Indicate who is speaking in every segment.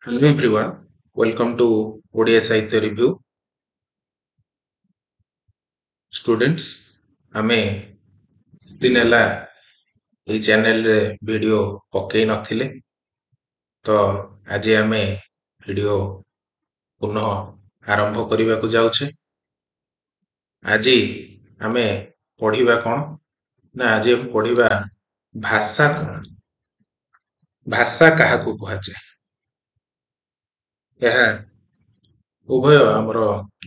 Speaker 1: Hello everyone, welcome to ODI Sahitya Review. Students, ଆମେ ଦିନ ହେଲା ଏଇ ଚ୍ୟାନେଲରେ ଭିଡିଓ ପକେଇ ନଥିଲେ ତ ଆଜି ଆମେ ଭିଡିଓ ପୁନଃ ଆରମ୍ଭ କରିବାକୁ ଯାଉଛେ। ଆଜି ଆମେ ପଢିବା କ'ଣ ନା ଆଜି ପଢିବା ଭାଷା କ'ଣ। ଭାଷା କାହାକୁ କୁହାଯାଏ? ଏହା ଉଭୟ ଆମର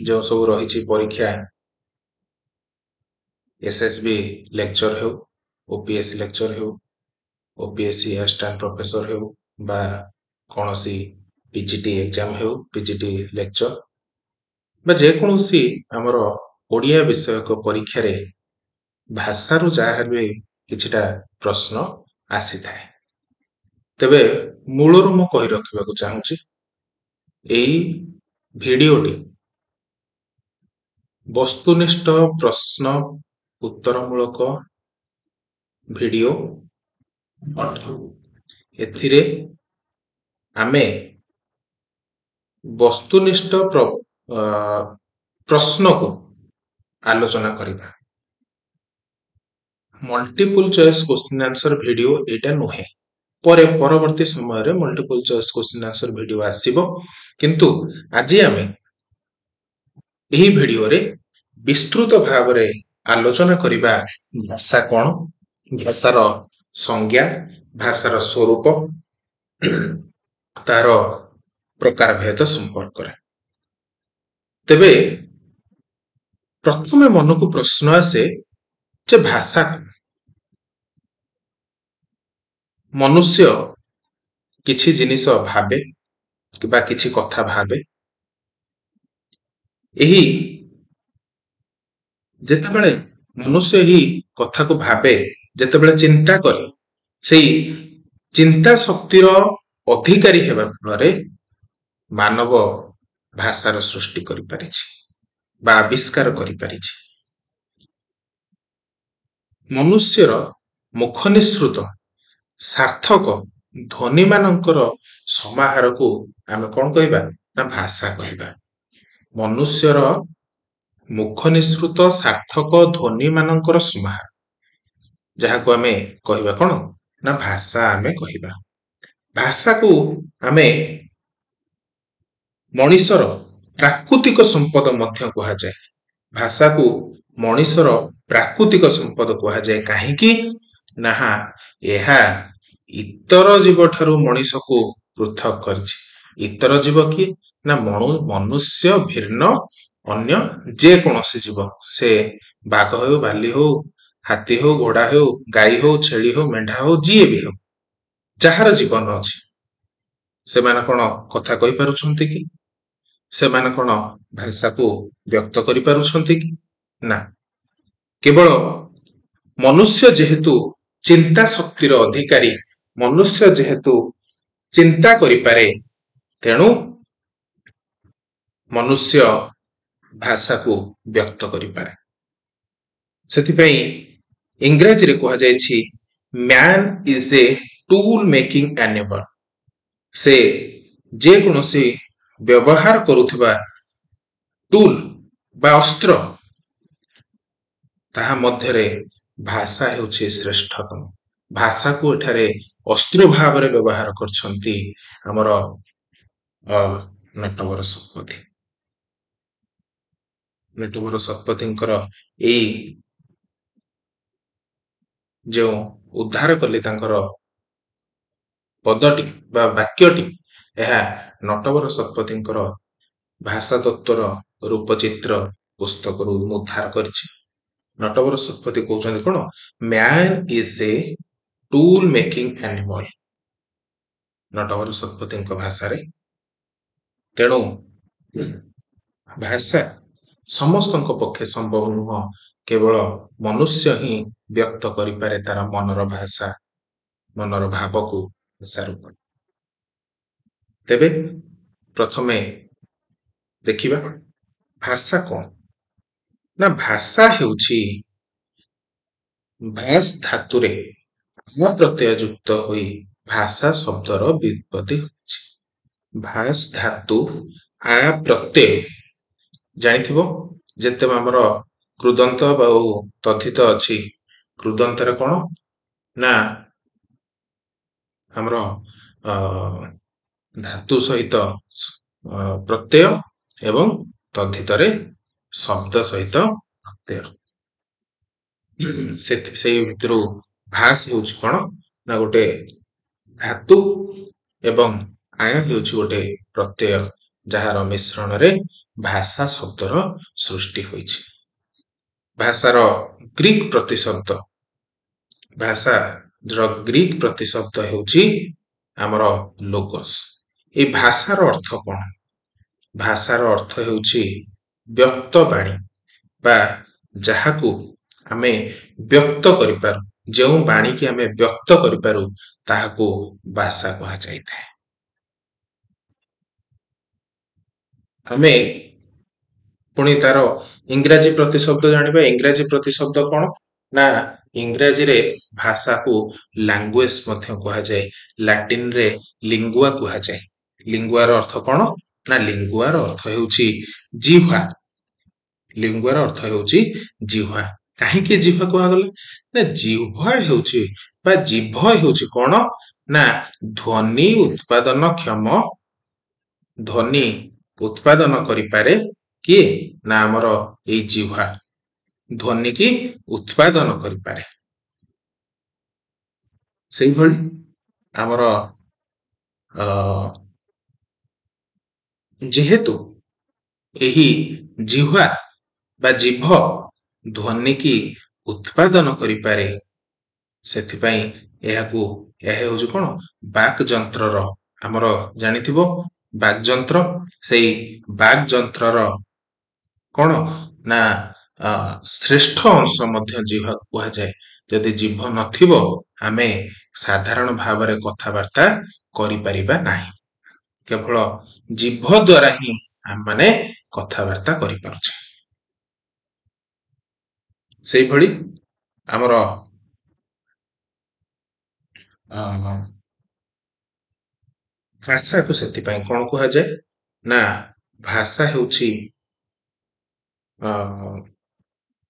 Speaker 1: ଯେଉଁ ସବୁ ରହିଛି ପରୀକ୍ଷା SSB ଲେକ୍ଚର ହେଉ, OPSC ଲେକ୍ଚର ହେଉ, OPSC ଆସିଷ୍ଟାଣ୍ଟ ପ୍ରଫେସର ହେଉ ବା କୌଣସି PGT ଏକ୍ଜାମ ହେଉ, PGT ଲେକ୍ଚର ବା ଯେକୌଣସି ଆମର ଓଡ଼ିଆ ବିଷୟକ ପରୀକ୍ଷାରେ ଭାଷାରୁ ଯାହାବି କିଛିଟା ପ୍ରଶ୍ନ ଆସିଥାଏ। ତେବେ ମୂଳରୁ ମୁଁ କହି ରଖିବାକୁ ଚାହୁଁଛି, ଏଇ ଭିଡିଓଟି ବସ୍ତୁନିଷ୍ଠ ପ୍ରଶ୍ନ ଉତ୍ତରମୂଳକ ଭିଡିଓ ଅଟେ। ଏଥିରେ ଆମେ ବସ୍ତୁନିଷ୍ଠ ପ୍ରଶ୍ନକୁ ଆଲୋଚନା କରିବା। Multiple choice question answer video ଏଇଟା ନୁହେଁ। ପରବର୍ତ୍ତୀ ସମୟରେ multiple choice question answer video ଆସିବ, କିନ୍ତୁ ଆଜି ଆମେ ଏହି ଭିଡିଓରେ ବିସ୍ତୃତ ଭାବରେ ଆଲୋଚନା କରିବା ଭାଷା କ'ଣ, ଭାଷାର ସଂଜ୍ଞା, ଭାଷାର ସ୍ୱରୂପ, ତାର ପ୍ରକାର ଭେଦ ସମ୍ପର୍କରେ। ତେବେ ପ୍ରଥମେ ମନକୁ ପ୍ରଶ୍ନ ଆସେ ଯେ ଭାଷା ମନୁଷ୍ୟ କିଛି ଜିନିଷ ଭାବେ କିମ୍ବା କିଛି କଥା ଭାବେ, ଏହି ଯେତେବେଳେ ମନୁଷ୍ୟ ଏହି କଥାକୁ ଭାବେ, ଯେତେବେଳେ ଚିନ୍ତା କରେ, ସେଇ ଚିନ୍ତା ଶକ୍ତିର ଅଧିକାରୀ ହେବା ଫଳରେ ମାନବ ଭାଷାର ସୃଷ୍ଟି କରିପାରିଛି ବା ଆବିଷ୍କାର କରିପାରିଛି। ମନୁଷ୍ୟର ମୁଖ ନିଃସୃତ ସାର୍ଥକ ଧ୍ୱନିମାନଙ୍କର ସମାହାରକୁ ଆମେ କ'ଣ କହିବା ନା ଭାଷା କହିବା। ମନୁଷ୍ୟର ମୁଖ ନିଃସୃତ ସାର୍ଥକ ଧ୍ୱନିମାନଙ୍କର ସମାହାର, ଯାହାକୁ ଆମେ କହିବା କ'ଣ ନା ଭାଷା ଆମେ କହିବା। ଭାଷାକୁ ଆମେ ମଣିଷର ପ୍ରାକୃତିକ ସମ୍ପଦ ମଧ୍ୟ କୁହାଯାଏ। ଭାଷାକୁ ମଣିଷର ପ୍ରାକୃତିକ ସମ୍ପଦ କୁହାଯାଏ। କାହିଁକି ନା ଏହା ଇତର ଜୀବ ଠାରୁ ମଣିଷକୁ ପୃଥକ କରିଛି। ଇତର ଜୀବ କିଏ ନା ମନୁଷ୍ୟ ଭିନ୍ନ ଅନ୍ୟ ଯେକୌଣସି ଜୀବ, ସେ ବାଘ ହେଉ, ବାଲି ହେଉ, ହାତୀ ହେଉ, ଘୋଡ଼ା ହେଉ, ଗାଈ ହେଉ, ଛେଳି ହେଉ, ମେଣ୍ଢା ହେଉ, ଯିଏ ବି ହେଉ, ଯାହାର ଜୀବନ ଅଛି, ସେମାନେ କ'ଣ କଥା କହିପାରୁଛନ୍ତି କି? ସେମାନେ କ'ଣ ଭାଷାକୁ ବ୍ୟକ୍ତ କରିପାରୁଛନ୍ତି କି? ନା। କେବଳ ମନୁଷ୍ୟ ଯେହେତୁ ଚିନ୍ତା ଶକ୍ତିର ଅଧିକାରୀ, ମନୁଷ୍ୟ ଯେହେତୁ ଚିନ୍ତା କରିପାରେ, ତେଣୁ ମନୁଷ୍ୟ ଭାଷାକୁ ବ୍ୟକ୍ତ କରିପାରେ। ସେଥିପାଇଁ ଇଂରାଜୀରେ କୁହାଯାଇଛି man is a tool making animal. ସେ ଯେକୌଣସି ବ୍ୟବହାର କରୁଥିବା ଟୁଲ ବା ଅସ୍ତ୍ର, ତାହା ମଧ୍ୟରେ ଭାଷା ହେଉଛି ଶ୍ରେଷ୍ଠତମ। ଭାଷାକୁ ଏଠାରେ ଅସ୍ତ୍ର ଭାବରେ ବ୍ୟବହାର କରିଛନ୍ତି ଆମର ନଟବର ଶତପଥୀ। ନଟବର ଶତପଥୀଙ୍କର ଏଇ ଯେଉଁ ଉଦ୍ଧାର କଲେ ତାଙ୍କର ପଦଟି ବା ବାକ୍ୟଟି, ଏହା ନଟବର ଶତପଥୀଙ୍କର ଭାଷା ତତ୍ତ୍ୱର ରୂପଚିତ୍ର ପୁସ୍ତକରୁ ମୁଁ ଉଦ୍ଧାର କରିଛି। ନଟବର ଶତପଥୀ କହୁଛନ୍ତି କ'ଣ, man is a tool making animal, Natabar ଶତପଥୀଙ୍କ ଭାଷାରେ। ତେଣୁ ଭାଷା ସମସ୍ତଙ୍କ ପକ୍ଷେ ସମ୍ଭବ ନୁହଁ, କେବଳ ମନୁଷ୍ୟ ହିଁ ବ୍ୟକ୍ତ କରିପାରେ ତାର ମନର ଭାଷା, ମନର ଭାବକୁ ଭାଷା ରୂପରେ। ତେବେ ପ୍ରଥମେ ଦେଖିବା ଭାଷା କ'ଣ ନା ଭାଷା ହେଉଛି ଭାଷ ଧାତୁରେ ପ୍ରତ୍ୟୟ ଯୁକ୍ତ ହୋଇ ଭାଷା ଶବ୍ଦର ବ୍ୟୁତ୍ପତ୍ତି ହୋଇଛି। ଭାସ ଧାତୁ ଆ ପ୍ରତ୍ୟୟ ଜାଣିଥିବ ଯେତେ ଆମର କୃଦନ୍ତ ଆଉ ତଦ୍ଧିତ ଅଛି କୃଦନ୍ତରେ କଣ ନା ଆମର ଧାତୁ ସହିତ ପ୍ରତ୍ୟୟ ଏବଂ ତଦ୍ଧିତରେ ଶବ୍ଦ ସହିତ ପ୍ରତ୍ୟୟ ସେଇ ଭିତରୁ ଭାସ ହେଉଛି କଣ ନା ଗୋଟେ ଧାତୁ ଏବଂ ଆୟ ହେଉଛି ଗୋଟେ ପ୍ରତ୍ୟୟ ଯାହାର ମିଶ୍ରଣରେ ଭାଷା ଶବ୍ଦର ସୃଷ୍ଟି ହୋଇଛି। ଭାଷାର ଗ୍ରୀକ ପ୍ରତିଶବ୍ଦ ଭାଷାର ଗ୍ରୀକ ପ୍ରତିଶବ୍ଦ ହେଉଛି ଆମର ଲୋଗୋସ। এই ଭାଷାର ଅର୍ଥ କଣ? ଭାଷାର ଅର୍ଥ ହେଉଛି ବ୍ୟକ୍ତବାଣୀ ବା ଯାହାକୁ ଆମେ ବ୍ୟକ୍ତ କରିପାରୁ, ଯେଉଁ ବାଣୀକି ଆମେ ବ୍ୟକ୍ତ କରିପାରୁ ତାହାକୁ ଭାଷା କୁହାଯାଇଥାଏ। ଆମେ ପୁଣି ତାର ଇଂରାଜୀ ପ୍ରତିଶବ୍ଦ ଜାଣିବା। ଇଂରାଜୀ ପ୍ରତିଶବ୍ଦ କଣ ନା ଇଂରାଜୀରେ ଭାଷାକୁ ଲାଙ୍ଗୁଏଜ ମଧ୍ୟ କୁହାଯାଏ। ଲାଟିନରେ ଲିଙ୍ଗୁଆ କୁହାଯାଏ। ଲିଙ୍ଗୁଆର ଅର୍ଥ କଣ ନା ଲିଙ୍ଗୁଆର ଅର୍ଥ ହେଉଛି ଜିହ୍ୱା। ଲିଙ୍ଗୁଆର ଅର୍ଥ ହେଉଛି ଜିହ୍ୱା। କାହିଁକି ଜିହ୍ୱା କୁହାଗଲା ନା ଜିହ୍ୱା ହେଉଛି ବା ଜିଭ ହେଉଛି କଣ ନା ଧ୍ୱନି ଉତ୍ପାଦନ କ୍ଷମ, ଧ୍ୱନି ଉତ୍ପାଦନ କରିପାରେ କିଏ ନା ଆମର ଏଇ ଜିହ୍ୱା ଧ୍ୱନିକି ଉତ୍ପାଦନ କରିପାରେ। ସେଇଭଳି ଆମର ଯେହେତୁ ଏହି ଜିହ୍ୱା ବା ଜିଭ ଧ୍ୱନିକି ଉତ୍ପାଦନ କରିପାରେ ସେଥିପାଇଁ ଏହା ହେଉଛି କଣ ବାକ୍ ଯନ୍ତ୍ରର ଆମର ଜାଣିଥିବ ବାକ୍ ଯନ୍ତ୍ର। ସେଇ ବାକ୍ ଯନ୍ତ୍ରର କଣ ନା ଶ୍ରେଷ୍ଠ ଅଂଶ ମଧ୍ୟ ଜିହ୍ୱା କୁହାଯାଏ। ଯଦି ଜିଭ ନଥିବ ଆମେ ସାଧାରଣ ଭାବରେ କଥାବାର୍ତ୍ତା କରିପାରିବା ନାହିଁ। କେବଳ ଜିଭ ଦ୍ୱାରା ହିଁ ଆମମାନେ କଥାବାର୍ତ୍ତା କରିପାରୁଛେ। ସେଇଭଳି ଆମର ଭାଷାକୁ ସେଥିପାଇଁ କଣ କୁହାଯାଏ ନା ଭାଷା ହେଉଛି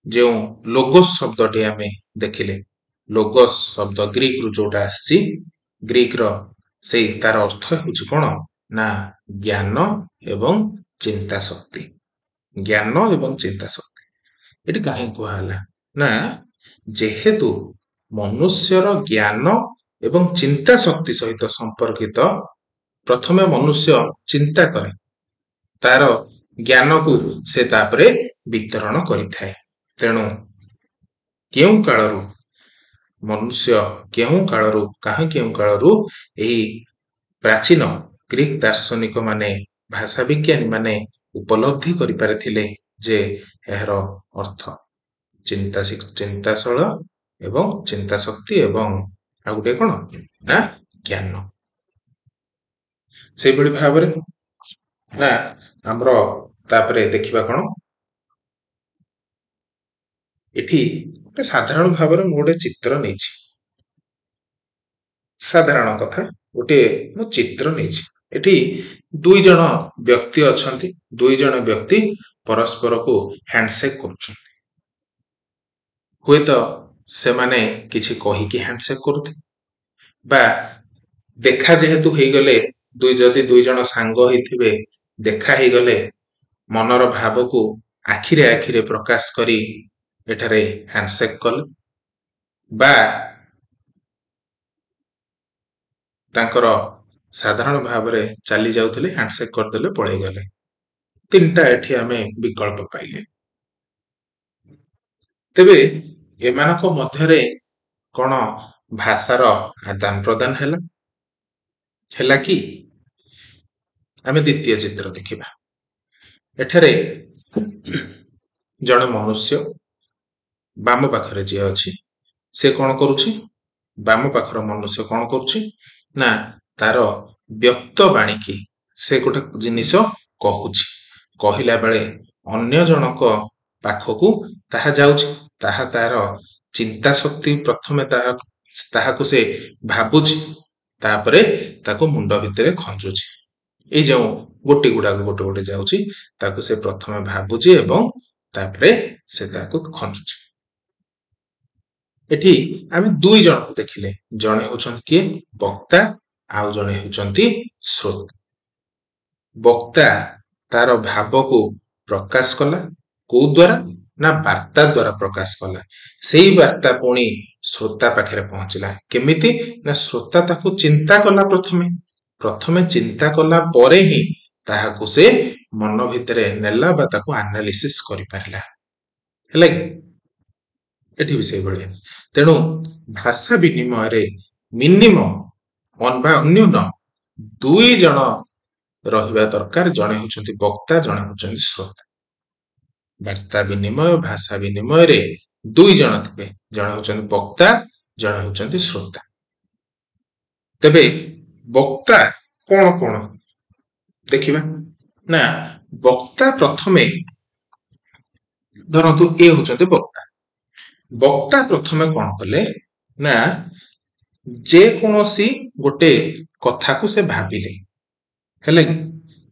Speaker 1: ଯେଉଁ ଲୋଗୋସ ଶବ୍ଦଟି ଆମେ ଦେଖିଲେ, ଲୋଗୋସ ଶବ୍ଦ ଗ୍ରୀକରୁ ଯୋଉଟା ଆସିଛି, ଗ୍ରୀକର ସେଇ ତାର ଅର୍ଥ ହେଉଛି କଣ ନା ଜ୍ଞାନ ଏବଂ ଚିନ୍ତା ଶକ୍ତି। ଜ୍ଞାନ ଏବଂ ଚିନ୍ତା ଶକ୍ତି। ଏଠି କାହିଁକି କୁହାହେଲା ନା ଯେହେତୁ ମନୁଷ୍ୟର ଜ୍ଞାନ ଏବଂ ଚିନ୍ତା ଶକ୍ତି ସହିତ ସମ୍ପର୍କିତ, ପ୍ରଥମେ ମନୁଷ୍ୟ ଚିନ୍ତା କରେ, ତାର ଜ୍ଞାନକୁ ସେ ତାପରେ ବିତରଣ କରିଥାଏ। ତେଣୁ କେଉଁ କାଳରୁ ମନୁଷ୍ୟ କେଉଁ କାଳରୁ ଏହି ପ୍ରାଚୀନ ଗ୍ରୀକ ଦାର୍ଶନିକ ମାନେ ଭାଷା ବିଜ୍ଞାନୀ ମାନେ ଉପଲବ୍ଧି କରିପାରିଥିଲେ ଯେ ଏହାର ଅର୍ଥ ଚିନ୍ତାଶୀଳ ଏବଂ ଚିନ୍ତା ଶକ୍ତି ଏବଂ ଆଉ ଗୋଟେ କଣ ନା ଜ୍ଞାନ। ସେଇଭଳି ଭାବରେ ନା ଆମର ତାପରେ ଦେଖିବା କଣ ଏଠି ଗୋଟେ ସାଧାରଣ ଭାବରେ ମୁଁ ଗୋଟେ ଚିତ୍ର ନେଇଛି। ସାଧାରଣ କଥା ମୁଁ ଚିତ୍ର ନେଇଛି। ଏଠି ଦୁଇ ଜଣ ବ୍ୟକ୍ତି ଅଛନ୍ତି। ଦୁଇ ଜଣ ବ୍ୟକ୍ତି ପରସ୍ପରକୁ ହ୍ୟାଣ୍ଡସେକ୍ କରୁଛନ୍ତି। ହୁଏତ ସେମାନେ କିଛି କହିକି ହ୍ୟାଣ୍ଡସେକ୍ କରୁଥିବେ ବା ଦେଖା ଯେହେତୁ ହେଇଗଲେ ଯଦି ଦୁଇ ଜଣ ସାଙ୍ଗ ହେଇଥିବେ ଦେଖା ହେଇଗଲେ ମନର ଭାବକୁ ଆଖିରେ ପ୍ରକାଶ କରି ଏଠାରେ ହ୍ୟାଣ୍ଡସେକ୍ କଲେ ବା ତାଙ୍କର ସାଧାରଣ ଭାବରେ ଚାଲି ଯାଉଥିଲେ ହ୍ୟାଣ୍ଡସେକ୍ କରିଦେଲେ ପଳେଇଗଲେ। ତିନିଟା ଏଠି ଆମେ ବିକଳ୍ପ ପାଇଲେ। ତେବେ ଏମାନଙ୍କ ମଧ୍ୟରେ କଣ ଭାଷାର ଆଦାନ ପ୍ରଦାନ ହେଲା କି? ଆମେ ଦ୍ୱିତୀୟ ଚିତ୍ର ଦେଖିବା। ଏଠାରେ ଜଣେ ମନୁଷ୍ୟ ବାମ ପାଖରେ ଯିଏ ଅଛି ସେ କଣ କରୁଛି? ବାମ ପାଖର ମନୁଷ୍ୟ କଣ କରୁଛି ନା ତାର ବ୍ୟକ୍ତ ବାଣୀକି ସେ ଗୋଟେ ଜିନିଷ କହୁଛି। କହିଲା ବେଳେ ଅନ୍ୟ ଜଣଙ୍କ ପାଖକୁ ତାହା ଯାଉଛି। ତାହା ତାର ଚିନ୍ତା ଶକ୍ତି ପ୍ରଥମେ ତାହାକୁ ସେ ଭାବୁଛି, ତାପରେ ତାକୁ ମୁଣ୍ଡ ଭିତରେ ଖଞ୍ଜୁଛି। ଏଇ ଯେଉଁ ଗୋଟି ଗୁଡାକ ଗୋଟେ ଗୋଟେ ଯାଉଛି ତାକୁ ସେ ପ୍ରଥମେ ଭାବୁଛି ଏବଂ ତାପରେ ସେ ତାକୁ ଖଞ୍ଜୁଛି। ଏଠି ଆମେ ଦୁଇ ଜଣକୁ ଦେଖିଲେ, ଜଣେ ହେଉଛନ୍ତି କିଏ ବକ୍ତା ଆଉ ଜଣେ ହେଉଛନ୍ତି ଶ୍ରୋତା। ବକ୍ତା ତାର ଭାବକୁ ପ୍ରକାଶ କଲା କୋଉ ଦ୍ୱାରା ନା ବାର୍ତ୍ତା ଦ୍ୱାରା ପ୍ରକାଶ କଲା। ସେଇ ବାର୍ତ୍ତା ପୁଣି ଶ୍ରୋତା ପାଖରେ ପହଞ୍ଚିଲା କେମିତି ନା ଶ୍ରୋତା ତାକୁ ଚିନ୍ତା କଲା, ପ୍ରଥମେ ଚିନ୍ତା କଲା ପରେ ହିଁ ତାହାକୁ ସେ ମନ ଭିତରେ ନେଲା ବା ତାକୁ ଆନାଲିସିସ୍ କରିପାରିଲା, ହେଲା କି? ଏଠି ବି ସେଇଭଳିଆ। ତେଣୁ ଭାଷା ବିନିମୟରେ ମିନିମମ୍ ବା ଅନ୍ୟୁନ ଦୁଇ ଜଣ ରହିବା ଦରକାର, ଜଣେ ହେଉଛନ୍ତି ବକ୍ତା, ଜଣେ ହେଉଛନ୍ତି ଶ୍ରୋତା। ବାର୍ତ୍ତା ବିନିମୟ ଭାଷା ବିନିମୟରେ ଦୁଇ ଜଣ ଥିବେ, ଜଣେ ହେଉଛନ୍ତି ବକ୍ତା, ଜଣେ ହେଉଛନ୍ତି ଶ୍ରୋତା। ତେବେ ବକ୍ତା କଣ କଣ ଦେଖିବା ନା ବକ୍ତା ପ୍ରଥମେ ଧରନ୍ତୁ ଏ ହେଉଛନ୍ତି ବକ୍ତା। ବକ୍ତା ପ୍ରଥମେ କଣ କଲେ ନା ଯେ କୌଣସି ଗୋଟେ କଥାକୁ ସେ ଭାବିଲେ, ହେଲେ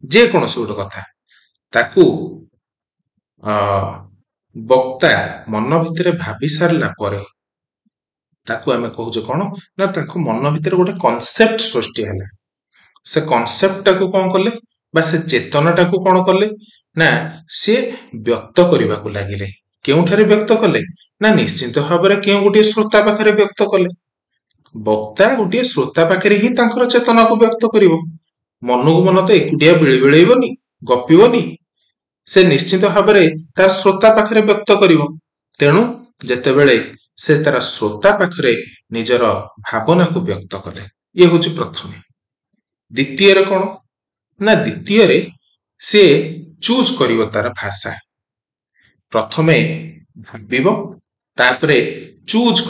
Speaker 1: ଯେ କୌଣସି ଗୋଟେ କଥା ତାକୁ ବକ୍ତା ମନ ଭିତରେ ଭାବି ସାରିଲା ପରେ ତାକୁ ଆମେ କହୁଛେ କଣ ନା ତାଙ୍କ ମନ ଭିତରେ ଗୋଟେ କନସେପ୍ଟ ସୃଷ୍ଟି ହେଲା। ସେ କନସେପ୍ଟଟାକୁ କଣ କଲେ ବା ସେ ଚେତନାଟାକୁ କଣ କଲେ ନା ସେ ବ୍ୟକ୍ତ କରିବାକୁ ଲାଗିଲେ। କେଉଁଠାରେ ବ୍ୟକ୍ତ କଲେ ନା ନିଶ୍ଚିତ ଭାବରେ କେଉଁ ଗୋଟିଏ ଶ୍ରୋତା ପାଖରେ ବ୍ୟକ୍ତ କଲେ। ବକ୍ତା ଗୋଟିଏ ଶ୍ରୋତା ପାଖରେ ହିଁ ତାଙ୍କର ଚେତନାକୁ ବ୍ୟକ୍ତ କରିବ। ମନକୁ ମନ ତ ଏକୁଟିଆ ବିଳେଇବନି, ଗପିବନି, ସେ ନିଶ୍ଚିତ ଭାବରେ ତାର ଶ୍ରୋତା ପାଖରେ ବ୍ୟକ୍ତ କରିବ। ତେଣୁ ଯେତେବେଳେ ସେ ତାର ଶ୍ରୋତା ପାଖରେ ନିଜର ଭାବନାକୁ ବ୍ୟକ୍ତ କଲେ, ଇଏ ହଉଛି ପ୍ରଥମେ। ଦ୍ୱିତୀୟରେ କଣ ନା ଦ୍ୱିତୀୟରେ ସେ ଚୁଜ୍ କରିବ ତାର ଭାଷା। ପ୍ରଥମେ ଭାବିବ ତାପରେ ଚୁଜ୍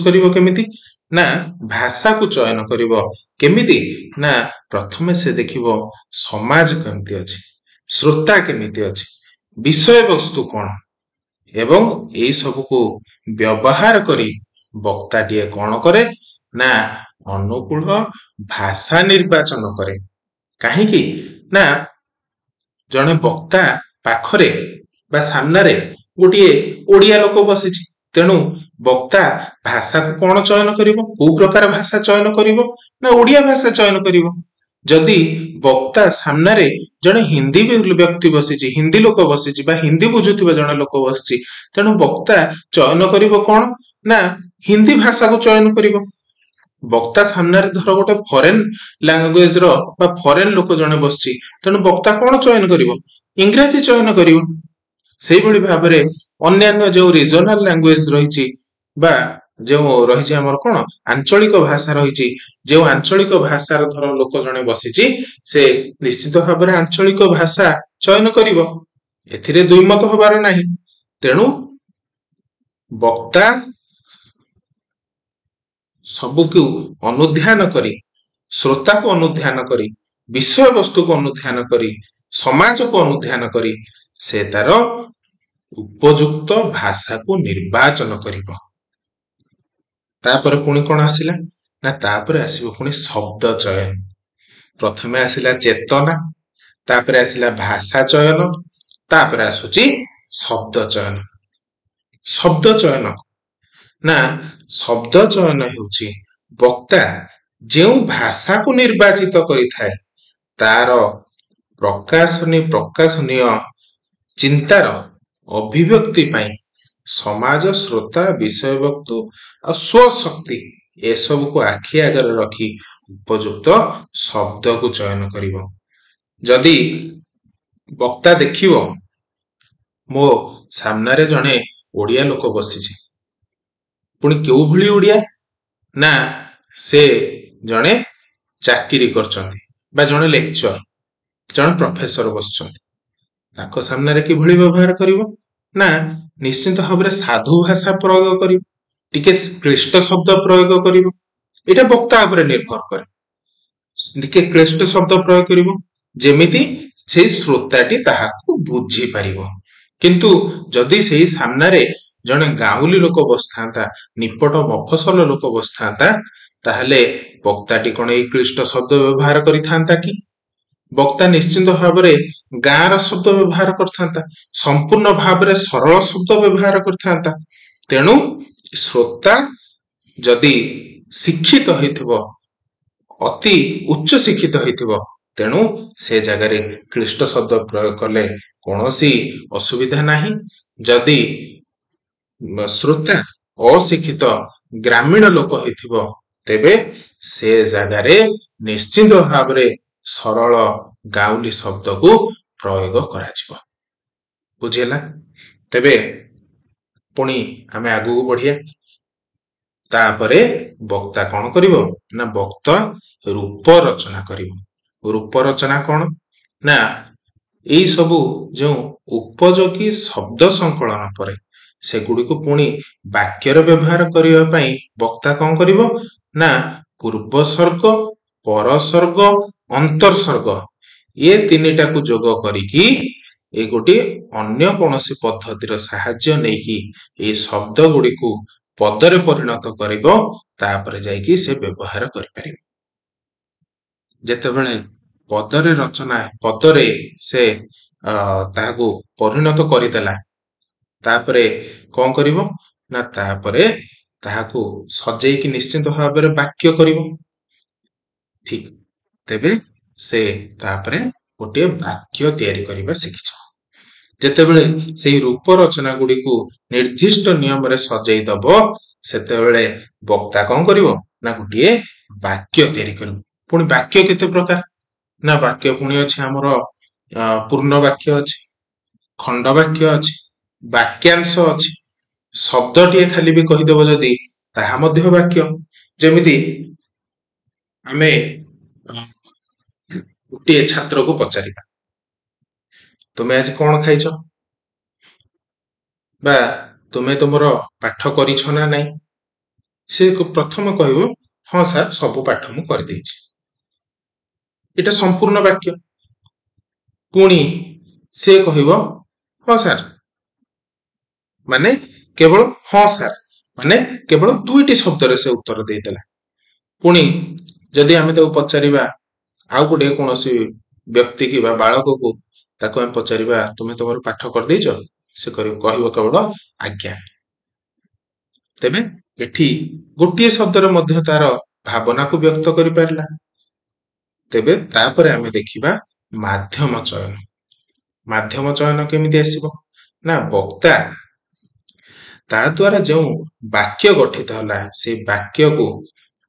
Speaker 1: କରିବ କେମିତି ନା ଭାଷାକୁ ଚୟନ କରିବ କେମିତି ନା ପ୍ରଥମେ ସେ ଦେଖିବ ସମାଜ କେମିତି ଅଛି, ଶ୍ରୋତା କେମିତି ଅଛି, ବିଷୟବସ୍ତୁ କଣ, ଏବଂ ଏଇ ସବୁକୁ ବ୍ୟବହାର କରି ବକ୍ତାଟିଏ କଣ କରେ ନା ଅନୁକୂଳ ଭାଷା ନିର୍ବାଚନ କରେ। କାହିଁକି ନା ଜଣେ ବକ୍ତା ପାଖରେ ବା ସାମ୍ନାରେ ଗୋଟିଏ ଓଡିଆ ଲୋକ ବସିଛି, ତେଣୁ ବକ୍ତା ଭାଷାକୁ କଣ ଚୟନ କରିବ, କୋଉ ପ୍ରକାର ଭାଷା ଚୟନ କରିବ ନା ଓଡିଆ ଭାଷା ଚୟନ କରିବ। ଯଦି ବକ୍ତା ସାମ୍ନାରେ ଜଣେ ହିନ୍ଦୀ ବ୍ୟକ୍ତି ବସିଛି, ହିନ୍ଦୀ ଲୋକ ବସିଛି ବା ହିନ୍ଦୀ ବୁଝୁଥିବା ଜଣେ ଲୋକ ବସିଛି, ତେଣୁ ବକ୍ତା ଚୟନ କରିବ କଣ ନା ହିନ୍ଦୀ ଭାଷାକୁ ଚୟନ କରିବ। ବକ୍ତା ସାମ୍ନାରେ ଧର ଗୋଟେ ଫରେନ ଲାଙ୍ଗୁଏଜର ବା ଫରେନ ଲୋକ ଜଣେ ବସିଛି, ତେଣୁ ବକ୍ତା କଣ ଚୟନ କରିବ, ଇଂରାଜୀ ଚୟନ କରିବ। ସେଇଭଳି ଭାବରେ ଅନ୍ୟାନ୍ୟ ଯେଉଁ ରିଜନାଲ ଲାଙ୍ଗୁଏଜ ରହିଛି ବା ଯେଉଁ ରହିଛି ଆମର କଣ ଆଞ୍ଚଳିକ ଭାଷା ରହିଛି, ଯେଉଁ ଆଞ୍ଚଳିକ ଭାଷାର ଧର ଲୋକ ଜଣେ ବସିଛି, ସେ ନିଶ୍ଚିତ ଭାବରେ ଆଞ୍ଚଳିକ ଭାଷା ଚୟନ କରିବ, ଏଥିରେ ଦ୍ୱିମତ ହବାର ନାହିଁ। ତେଣୁ ବକ୍ତା ସବୁକୁ ଅନୁଧ୍ୟାନ କରି, ଶ୍ରୋତାକୁ ଅନୁଧ୍ୟାନ କରି, ବିଷୟବସ୍ତୁକୁ ଅନୁଧ୍ୟାନ କରି, ସମାଜକୁ ଅନୁଧ୍ୟାନ କରି ସେ ତାର ଉପଯୁକ୍ତ ଭାଷାକୁ ନିର୍ବାଚନ କରିବ। ତାପରେ ପୁଣି କଣ ଆସିଲା ନା ତାପରେ ଆସିବ ପୁଣି ଶବ୍ଦ ଚୟନ। ପ୍ରଥମେ ଆସିଲା ଚେତନା, ତାପରେ ଆସିଲା ଭାଷା ଚୟନ, ତାପରେ ଆସୁଛି ଶବ୍ଦ ଚୟନ। ଶବ୍ଦ ଚୟନ ନା ଶବ୍ଦ ଚୟନ ହେଉଛି ବକ୍ତା ଯେଉଁ ଭାଷାକୁ ନିର୍ବାଚିତ କରିଥାଏ ତାର ପ୍ରକାଶନୀୟ ଚିନ୍ତାର ଅଭିବ୍ୟକ୍ତି ପାଇଁ ସମାଜ, ଶ୍ରୋତା, ବିଷୟବସ୍ତୁ ଆଉ ସ୍ୱଶକ୍ତି ଏସବୁକୁ ଆଖି ଆଗରେ ରଖି ଉପଯୁକ୍ତ ଶବ୍ଦକୁ ଚୟନ କରିବ। ଯଦି ବକ୍ତା ଦେଖିବ ମୋ ସାମ୍ନାରେ ଜଣେ ଓଡିଆ ଲୋକ ବସିଛି, ପୁଣି କେଉଁ ଭଳି ଓଡିଆ ନା ସେ ଜଣେ ଚାକିରି କରିଛନ୍ତି ବା ଜଣେ ଲେକ୍ଚର, ଜଣେ ପ୍ରଫେସର ବସିଛନ୍ତି, ତାଙ୍କ ସାମ୍ନାରେ କିଭଳି ବ୍ୟବହାର କରିବ ନା ନିଶ୍ଚିତ ଭାବରେ ସାଧୁ ଭାଷା ପ୍ରୟୋଗ କରିବ, ଟିକେ କ୍ଲିଷ୍ଟ ଶବ୍ଦ ପ୍ରୟୋଗ କରିବ। ଏଇଟା ବକ୍ତା ଉପରେ ନିର୍ଭର କରେ, ଟିକେ କ୍ଲିଷ୍ଟ ଶବ୍ଦ ପ୍ରୟୋଗ କରିବ ଯେମିତି ସେଇ ଶ୍ରୋତାଟି ତାହାକୁ ବୁଝିପାରିବ। କିନ୍ତୁ ଯଦି ସେଇ ସାମ୍ନାରେ ଜଣେ ଗାଉଁଲି ଲୋକ ବସିଥାନ୍ତା, ନିପଟ ମଫସଲ ଲୋକ ବସିଥାନ୍ତା, ତାହେଲେ ବକ୍ତାଟି କଣ ଏଇ କ୍ଳିଷ୍ଟ ଶବ୍ଦ ବ୍ୟବହାର କରିଥାନ୍ତା କି? ବକ୍ତା ନିଶ୍ଚିନ୍ତ ଭାବରେ ଗାଁର ଶବ୍ଦ ବ୍ୟବହାର କରିଥାନ୍ତା, ସମ୍ପୂର୍ଣ୍ଣ ଭାବରେ ସରଳ ଶବ୍ଦ ବ୍ୟବହାର କରିଥାନ୍ତା। ତେଣୁ ଶ୍ରୋତା ଯଦି ଶିକ୍ଷିତ ହେଇଥିବ, ଅତି ଉଚ୍ଚ ଶିକ୍ଷିତ ହେଇଥିବ, ତେଣୁ ସେ ଜାଗାରେ କ୍ଳିଷ୍ଟ ଶବ୍ଦ ପ୍ରୟୋଗ କଲେ କୌଣସି ଅସୁବିଧା ନାହିଁ। ଯଦି ଶ୍ରୋତା ଅଶିକ୍ଷିତ ଗ୍ରାମୀଣ ଲୋକ ହେଇଥିବ, ତେବେ ସେ ଜାଗାରେ ନିଶ୍ଚିନ୍ତ ଭାବରେ ସରଳ ଗାଉଁଲି ଶବ୍ଦକୁ ପ୍ରୟୋଗ କରାଯିବ। ବୁଝିଲା? ତେବେ ପୁଣି ଆମେ ଆଗକୁ ବଢିବା। ତାପରେ ବକ୍ତା କଣ କରିବ ନା ବକ୍ତା ରୂପ ରଚନା କରିବ। ରୂପ ରଚନା କଣ ନା ଏଇ ସବୁ ଯେଉଁ ଉପଯୋଗୀ ଶବ୍ଦ ସଂକଳନ ପରେ ସେଗୁଡିକୁ ପୁଣି ବାକ୍ୟରେ ବ୍ୟବହାର କରିବା ପାଇଁ ବକ୍ତା କଣ କରିବ ନା ପୂର୍ବସର୍ଗ, ପରସର୍ଗ, ଅନ୍ତର୍ସର୍ଗ ଏ ତିନିଟାକୁ ଯୋଗ କରିକି ଏ ଗୋଟିଏ ଅନ୍ୟ କୌଣସି ପଦ୍ଧତିର ସାହାଯ୍ୟ ନେଇକି ଏଇ ଶବ୍ଦ ଗୁଡିକୁ ପଦରେ ପରିଣତ କରିବ, ତାପରେ ଯାଇକି ସେ ବ୍ୟବହାର କରିପାରିବ। ଯେତେବେଳେ ପଦରେ ସେ ତାହାକୁ ପରିଣତ କରିଦେଲା, ତାପରେ କଣ କରିବ ନା ତାପରେ ତାହାକୁ ସଜେଇକି ନିଶ୍ଚିନ୍ତ ଭାବରେ ବାକ୍ୟ କରିବ। ଠିକ, ତେବେ ସେ ତାପରେ ଗୋଟିଏ ବାକ୍ୟ ତିଆରି କରିବା ଶିଖିଛ। ଯେତେବେଳେ ସେଇ ରୂପ ରଚନା ଗୁଡିକୁ ନିର୍ଦ୍ଦିଷ୍ଟ ନିୟମରେ ସଜେଇ ଦବ, ସେତେବେଳେ ବକ୍ତା କଣ କରିବ ନା ଗୋଟିଏ ବାକ୍ୟ ତିଆରି କରିବ। ପୁଣି ବାକ୍ୟ କେତେ ପ୍ରକାର ନା ବାକ୍ୟ ପୁଣି ଅଛି ଆମର ପୂର୍ଣ୍ଣ ବାକ୍ୟ ଅଛି, ଖଣ୍ଡ ବାକ୍ୟ ଅଛି, ବାକ୍ୟାଂଶ ଅଛି, ଶବ୍ଦଟିଏ ଖାଲି ବି କହିଦେବ ଯଦି ତାହା ମଧ୍ୟ ବାକ୍ୟ। ଯେମିତି ଆମେ ଗୋଟିଏ ଛାତ୍ରକୁ ପଚାରିବା, ତୁମେ ଆଜି କଣ ଖାଇଛ, ବା ତୁମେ ତୁମର ପାଠ କରିଛ ନା ନାଇଁ? ସେ ପ୍ରଥମେ କହିବ ହଁ ସାର୍ ସବୁ ପାଠ ମୁଁ କରିଦେଇଛି। ଏଟା ସମ୍ପୂର୍ଣ୍ଣ ବାକ୍ୟ। ପୁଣି ସେ କହିବ ହଁ ସାର୍, ମାନେ କେବଳ ହଁ ସାର୍, ମାନେ କେବଳ ଦୁଇଟି ଶବ୍ଦରେ ସେ ଉତ୍ତର ଦେଇଦେଲା। ପୁଣି ଯଦି ଆମେ ତାକୁ ପଚାରିବା ଆଉ ଗୋଟିଏ କୌଣସି ବ୍ୟକ୍ତି କି ବା ବାଳକକୁ, ତାକୁ ଆମେ ପଚାରିବା ତୁମେ ତମର ପାଠ କରିଦେଇଛ, ସେ କହିବ କେବଳ ଆଜ୍ଞା। ତେବେ ଏଠି ଗୋଟିଏ ଶବ୍ଦରେ ମଧ୍ୟ ତାର ଭାବନାକୁ ବ୍ୟକ୍ତ କରିପାରିଲା। ତେବେ ତାପରେ ଆମେ ଦେଖିବା ମାଧ୍ୟମ ଚୟନ। ମାଧ୍ୟମ ଚୟନ କେମିତି ଆସିବ ନା ବକ୍ତା ତା ଦ୍ୱାରା ଯେଉଁ ବାକ୍ୟ ଗଠିତ ହେଲା, ସେ ବାକ୍ୟକୁ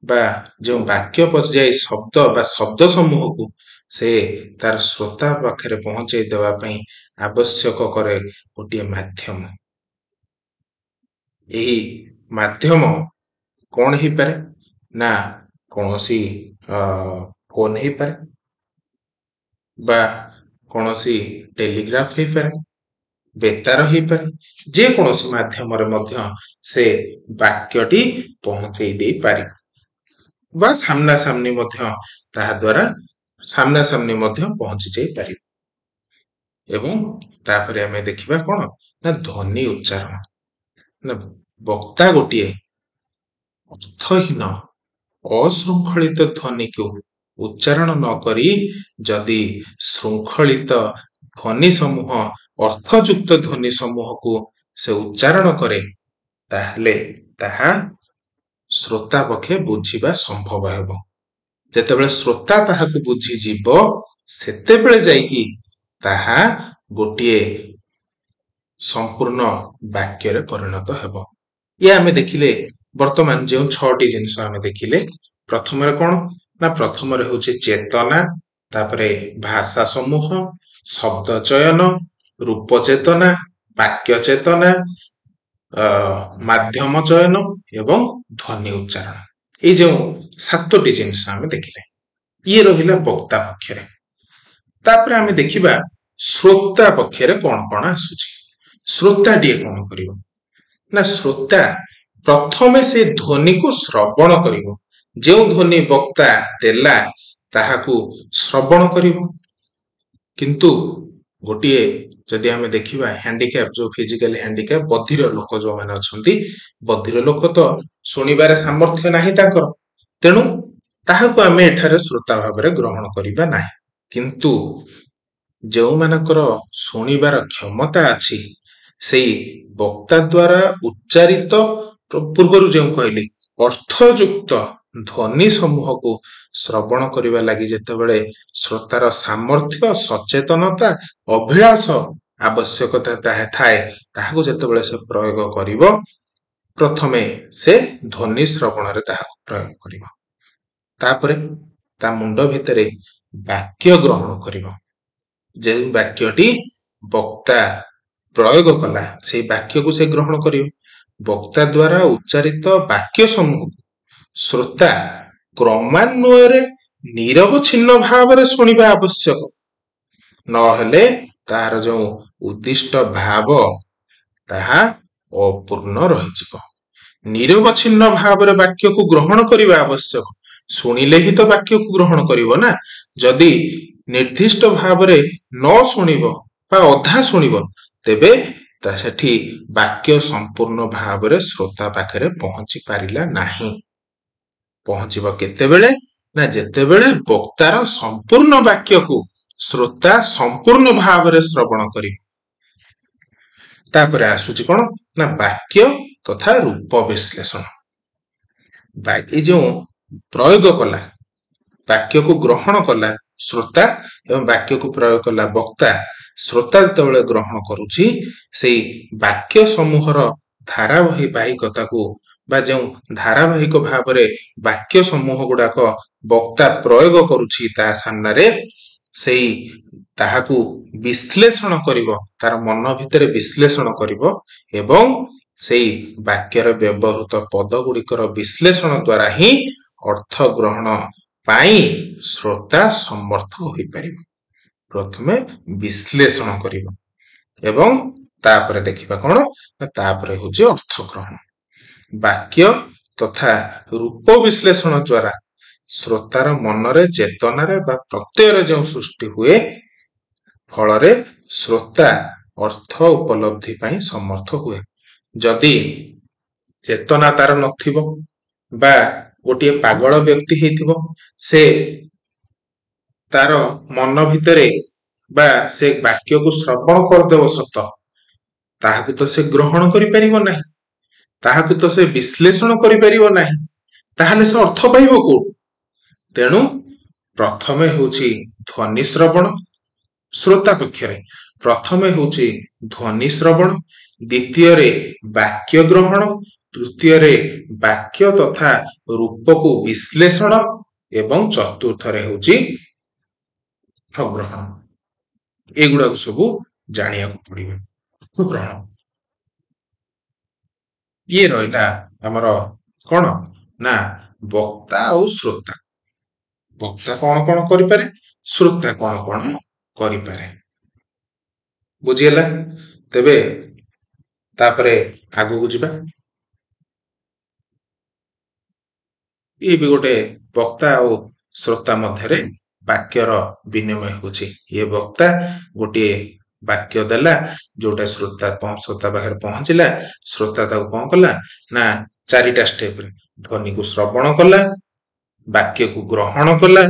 Speaker 1: ବା ଯେଉଁ ବାକ୍ୟ ପର୍ଯ୍ୟାୟ ଶବ୍ଦ ବା ଶବ୍ଦ ସମୂହକୁ ସେ ତାର ଶ୍ରୋତା ପାଖରେ ପହଞ୍ଚେଇ ଦେବା ପାଇଁ ଆବଶ୍ୟକ କରେ ଗୋଟିଏ ମାଧ୍ୟମ। ଏହି ମାଧ୍ୟମ କଣ ହେଇପାରେ ନା କୌଣସି ଫୋନ ହେଇପାରେ, ବା କୌଣସି ଟେଲିଗ୍ରାଫ ହେଇପାରେ, ବେତାର ହେଇପାରେ, ଯେକୌଣସି ମାଧ୍ୟମରେ ମଧ୍ୟ ସେ ବାକ୍ୟଟି ପହଞ୍ଚେଇ ଦେଇପାରିବ, ବା ସାମ୍ନା ସାମ୍ନି ମଧ୍ୟ ତାହା ଦ୍ୱାରା ସାମ୍ନା ସାମ୍ନି ମଧ୍ୟ ପହଞ୍ଚି ଯାଇପାରିବ। ଏବଂ ତାପରେ ଆମେ ଦେଖିବା କଣ ନା ଧ୍ୱନି ଉଚ୍ଚାରଣ। ନା ବକ୍ତା ଗୋଟିଏ ଅର୍ଥହୀନ ଅଶୃଙ୍ଖଳିତ ଧ୍ୱନିକୁ ଉଚ୍ଚାରଣ ନ କରି ଯଦି ଶୃଙ୍ଖଳିତ ଧ୍ୱନି ସମୂହ, ଅର୍ଥଯୁକ୍ତ ଧ୍ୱନି ସମୂହକୁ ସେ ଉଚ୍ଚାରଣ କରେ, ତାହେଲେ ତାହା ଶ୍ରୋତା ପକ୍ଷେ ବୁଝିବା ସମ୍ଭବ ହେବ। ଯେତେବେଳେ ଶ୍ରୋତା ତାହାକୁ ବୁଝିଯିବ, ସେତେବେଳେ ଯାଇକି ତାହା ଗୋଟିଏ ସମ୍ପୂର୍ଣ୍ଣ ବାକ୍ୟରେ ପରିଣତ ହେବ। ଇଏ ଆମେ ଦେଖିଲେ ବର୍ତ୍ତମାନ ଯେଉଁ 6ଟି ଜିନିଷ ଆମେ ଦେଖିଲେ, ପ୍ରଥମରେ କଣ ନା ପ୍ରଥମରେ ହଉଛି ଚେତନା, ତାପରେ ଭାଷା ସମୂହ, ଶବ୍ଦ ଚୟନ, ରୂପ ଚେତନା, ବାକ୍ୟ ଚେତନା, ମାଧ୍ୟମ ଚୟନ ଏବଂ ଧ୍ୱନି ଉଚ୍ଚାରଣ। ଏଇ ଯେଉଁ 7ଟି ଜିନିଷ ଆମେ ଦେଖିଲେ, ଇଏ ରହିଲା ବକ୍ତା ପକ୍ଷରେ। ତାପରେ ଆମେ ଦେଖିବା ଶ୍ରୋତା ପକ୍ଷରେ କଣ କଣ ଆସୁଛି। ଶ୍ରୋତାଟିଏ କଣ କରିବ ନା ଶ୍ରୋତା ପ୍ରଥମେ ସେ ଧ୍ୱନିକୁ ଶ୍ରବଣ କରିବ। ଯେଉଁ ଧ୍ୱନି ବକ୍ତା ଦେଲା ତାହାକୁ ଶ୍ରବଣ କରିବ। କିନ୍ତୁ ଗୋଟିଏ ଯଦି ଆମେ ଦେଖିବା ହ୍ୟାଣ୍ଡିକ୍ୟାପ, ଯୋଉ ଫିଜିକାଲି ହ୍ୟାଣ୍ଡିକ୍ୟାପ, ବଧିର ଲୋକ ଯୋଉମାନେ ଅଛନ୍ତି, ବଧିର ଲୋକ ତ ଶୁଣିବାରେ ସାମର୍ଥ୍ୟ ନାହିଁ ତାଙ୍କର, ତେଣୁ ତାହାକୁ ଆମେ ଏଠାରେ ଶ୍ରୋତା ଭାବରେ ଗ୍ରହଣ କରିବା ନାହିଁ। କିନ୍ତୁ ଯେଉଁମାନଙ୍କର ଶୁଣିବାର କ୍ଷମତା ଅଛି, ସେଇ ବକ୍ତା ଦ୍ୱାରା ଉଚ୍ଚାରିତ ପୂର୍ବରୁ ଯେଉଁ କହିଲି ଅର୍ଥଯୁକ୍ତ ଧ୍ୱନି ସମୂହକୁ ଶ୍ରବଣ କରିବା ଲାଗି ଯେତେବେଳେ ଶ୍ରୋତାର ସାମର୍ଥ୍ୟ, ସଚେତନତା, ଅଭିଳାଷ ଆବଶ୍ୟକତା ତାହା ଥାଏ, ତାହାକୁ ଯେତେବେଳେ ସେ ପ୍ରୟୋଗ କରିବ, ପ୍ରଥମେ ସେ ଧ୍ୱନି ଶ୍ରବଣରେ ତାହାକୁ ପ୍ରୟୋଗ କରିବ। ତାପରେ ତା ମୁଣ୍ଡ ଭିତରେ ବାକ୍ୟ ଗ୍ରହଣ କରିବ। ଯେଉଁ ବାକ୍ୟଟି ବକ୍ତା ପ୍ରୟୋଗ କଲା, ସେଇ ବାକ୍ୟକୁ ସେ ଗ୍ରହଣ କରିବ। ବକ୍ତା ଦ୍ୱାରା ଉଚ୍ଚାରିତ ବାକ୍ୟ ସମୂହକୁ ଶ୍ରୋତା କ୍ରମାନ୍ୱୟରେ ନିରବଚ୍ଛିନ୍ନ ଭାବରେ ଶୁଣିବା ଆବଶ୍ୟକ। ନହେଲେ ତାହାର ଯେଉଁ ଉଦ୍ଦିଷ୍ଟ ଭାବ ତାହା ଅପୂର୍ଣ୍ଣ ରହିଯିବ। ନିରବଚ୍ଛିନ୍ନ ଭାବରେ ବାକ୍ୟକୁ ଗ୍ରହଣ କରିବା ଆବଶ୍ୟକ। ଶୁଣିଲେ ହିଁ ତ ବାକ୍ୟକୁ ଗ୍ରହଣ କରିବ ନା। ଯଦି ନିର୍ଦ୍ଦିଷ୍ଟ ଭାବରେ ନ ଶୁଣିବ ବା ଅଧା ଶୁଣିବ, ତେବେ ସେଠି ବାକ୍ୟ ସମ୍ପୂର୍ଣ୍ଣ ଭାବରେ ଶ୍ରୋତା ପାଖରେ ପହଞ୍ଚି ପାରିଲା ନାହିଁ। ପହଞ୍ଚିବ କେତେବେଳେ? ନା ଯେତେବେଳେ ବକ୍ତାର ସମ୍ପୂର୍ଣ୍ଣ ବାକ୍ୟକୁ ଶ୍ରୋତା ସମ୍ପୂର୍ଣ୍ଣ ଭାବରେ ଶ୍ରବଣ କରିବ। ତାପରେ ଆସୁଛି କଣ? ନା ବାକ୍ୟ ତଥା ରୂପ ବିଶ୍ଳେଷଣ। ଏ ଯେଉଁ ପ୍ରୟୋଗ କଲା, ବାକ୍ୟକୁ ଗ୍ରହଣ କଲା ଶ୍ରୋତା ଏବଂ ବାକ୍ୟକୁ ପ୍ରୟୋଗ କଲା ବକ୍ତା, ଶ୍ରୋତା ଯେତେବେଳେ ଗ୍ରହଣ କରୁଛି, ସେଇ ବାକ୍ୟ ସମୂହର ଧାରାବାହିକତାକୁ ବା ଯେଉଁ ଧାରାବାହିକ ଭାବରେ ବାକ୍ୟ ସମୂହ ଗୁଡାକ ବକ୍ତା ପ୍ରୟୋଗ କରୁଛି ତା ସାମ୍ନାରେ, ସେଇ ତାହାକୁ ବିଶ୍ଳେଷଣ କରିବ, ତାର ମନ ଭିତରେ ବିଶ୍ଳେଷଣ କରିବ ଏବଂ ସେଇ ବାକ୍ୟରେ ବ୍ୟବହୃତ ପଦ ଗୁଡ଼ିକର ବିଶ୍ଳେଷଣ ଦ୍ୱାରା ହିଁ ଅର୍ଥ ଗ୍ରହଣ ପାଇଁ ଶ୍ରୋତା ସମର୍ଥ ହୋଇପାରିବ। ପ୍ରଥମେ ବିଶ୍ଳେଷଣ କରିବ ଏବଂ ତାପରେ ଦେଖିବା କଣ? ତାପରେ ହଉଛି ଅର୍ଥ ଗ୍ରହଣ। ବାକ୍ୟ ତଥା ରୂପ ବିଶ୍ଳେଷଣ ଦ୍ୱାରା ଶ୍ରୋତାର ମନରେ, ଚେତନାରେ ବା ପ୍ରତ୍ୟୟରେ ଯେଉଁ ସୃଷ୍ଟି ହୁଏ, ଫଳରେ ଶ୍ରୋତା ଅର୍ଥ ଉପଲବ୍ଧି ପାଇଁ ସମର୍ଥ ହୁଏ। ଯଦି ଚେତନା ତାର ନଥିବ ବା ଗୋଟିଏ ପାଗଳ ବ୍ୟକ୍ତି ହେଇଥିବ, ସେ ତାର ମନ ଭିତରେ ବା ସେ ବାକ୍ୟକୁ ଶ୍ରବଣ କରିଦେବ ସତ, ତାହାକୁ ତ ସେ ଗ୍ରହଣ କରିପାରିବ ନାହିଁ, ତାହାକୁ ତ ସେ ବିଶ୍ଳେଷଣ କରିପାରିବ ନାହିଁ, ତାହେଲେ ସେ ଅର୍ଥ ପାଇବ କୋଉଠୁ? ତେଣୁ ପ୍ରଥମେ ହେଉଛି ଧ୍ୱନି ଶ୍ରବଣ। ଶ୍ରୋତା ପକ୍ଷରେ ପ୍ରଥମେ ହେଉଛି ଧ୍ୱନି ଶ୍ରବଣ, ଦ୍ୱିତୀୟରେ ବାକ୍ୟ ଗ୍ରହଣ, ତୃତୀୟରେ ବାକ୍ୟ ତଥା ରୂପକୁ ବିଶ୍ଳେଷଣ ଏବଂ ଚତୁର୍ଥରେ ହେଉଛି ଗ୍ରହଣ। ଏଗୁଡାକୁ ସବୁ ଜାଣିବାକୁ ପଡିବ। ଗ୍ରହଣ ଇଏ ରହିଲା ଆମର କଣ? ନା ବକ୍ତା ଆଉ ଶ୍ରୋତା। ବକ୍ତା କଣ କଣ କରିପାରେ, ଶ୍ରୋତା କଣ କଣ କରିପାରେ। ବୁଝିଗଲା? ତେବେ ତାପରେ ଆଗକୁ ଯିବା। ଇଏ ବି ଗୋଟେ ବକ୍ତା ଆଉ ଶ୍ରୋତା ମଧ୍ୟରେ ବାକ୍ୟର ବିନିମୟ ହେଉଛି। ଇଏ ବକ୍ତା ଗୋଟିଏ ବାକ୍ୟ ଦେଲା, ଯୋଉଟା ଶ୍ରୋତା ପାଖରେ ପହଞ୍ଚିଲା। ଶ୍ରୋତା ତାକୁ କଣ କଲା? ନା ଚାରିଟା ଷ୍ଟେପରେ ଧ୍ୱନିକୁ ଶ୍ରବଣ କଲା, ବାକ୍ୟକୁ ଗ୍ରହଣ କଲା,